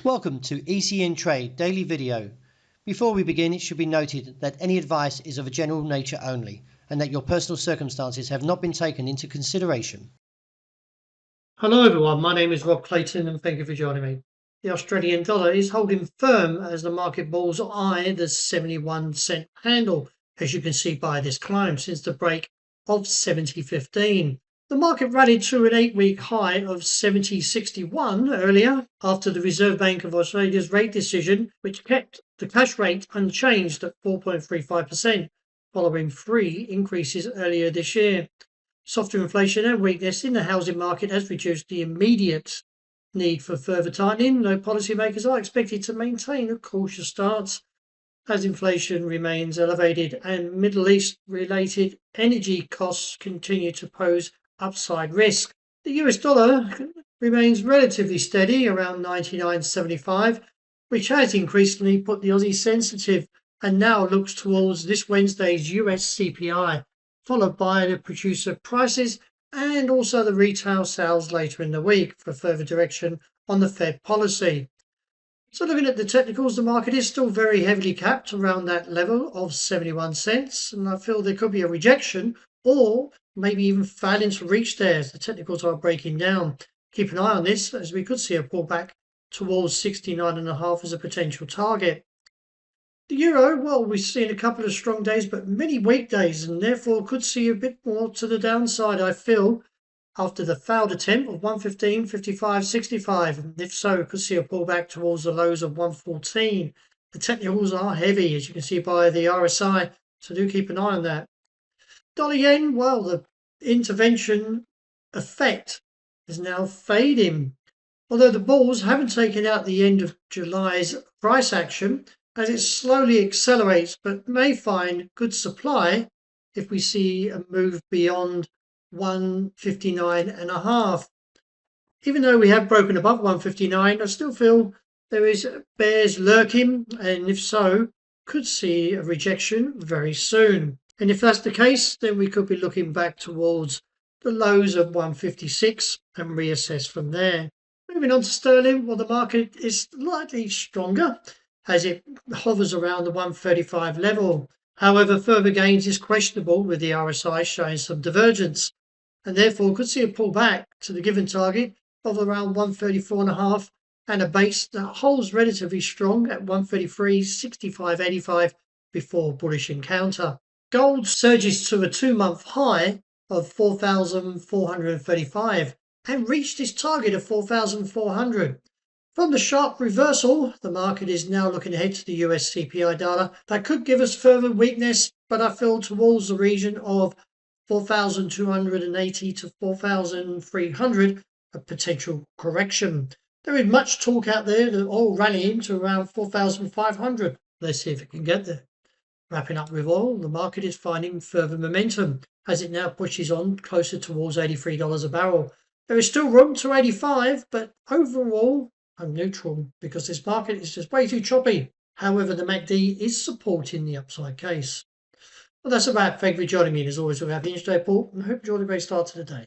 Welcome to ECN Trade Daily Video. Before we begin, it should be noted that any advice is of a general nature only and that your personal circumstances have not been taken into consideration. Hello everyone, my name is Rob Clayton and thank you for joining me. The Australian dollar is holding firm as the market bulls eye the 71-cent handle, as you can see by this climb since the break of 70.15. The market rallied to an 8-week high of 70.61 earlier after the Reserve Bank of Australia's rate decision, which kept the cash rate unchanged at 4.35%, following 3 increases earlier this year. Softer inflation and weakness in the housing market has reduced the immediate need for further tightening, though policymakers are expected to maintain a cautious stance as inflation remains elevated and Middle East-related energy costs continue to pose upside risk. The US dollar remains relatively steady around 99.75, which has increasingly put the Aussie sensitive and now looks towards this Wednesday's US CPI, followed by the producer prices and also the retail sales later in the week for further direction on the Fed policy. So looking at the technicals, the market is still very heavily capped around that level of 71 cents, and I feel there could be a rejection or maybe even failing to reach there as the technicals are breaking down. Keep an eye on this as we could see a pullback towards 69.5 as a potential target. The euro, well, we've seen a couple of strong days, but many weak days, and therefore could see a bit more to the downside, I feel, after the failed attempt of 115.55.65. And if so, could see a pullback towards the lows of 114. The technicals are heavy, as you can see by the RSI, so do keep an eye on that. Dollar yen, well, the intervention effect is now fading. Although the bulls haven't taken out the end of July's price action, as it slowly accelerates, but may find good supply if we see a move beyond 159.5. Even though we have broken above 159, I still feel there is bears lurking, and if so, could see a rejection very soon. And if that's the case, then we could be looking back towards the lows of 156 and reassess from there. Moving on to sterling, well, the market is slightly stronger as it hovers around the 135 level. However, further gains is questionable with the RSI showing some divergence and therefore could see a pullback to the given target of around 134.5 and a base that holds relatively strong at 133.65.85 before bullish encounter. Gold surges to a 2-month high of 4,435 and reached its target of 4,400. From the sharp reversal, the market is now looking ahead to the US CPI data that could give us further weakness, but I feel towards the region of 4,280 to 4,300, a potential correction. There is much talk out there that oil rallying to around 4,500. Let's see if it can get there. Wrapping up with oil, the market is finding further momentum as it now pushes on closer towards $83 a barrel. There is still room to 85, but overall, I'm neutral because this market is just way too choppy. However, the MACD is supporting the upside case. Well, that's about it. Thank you for joining me. As always, we have the intraday report and I hope you enjoyed a great start to the day.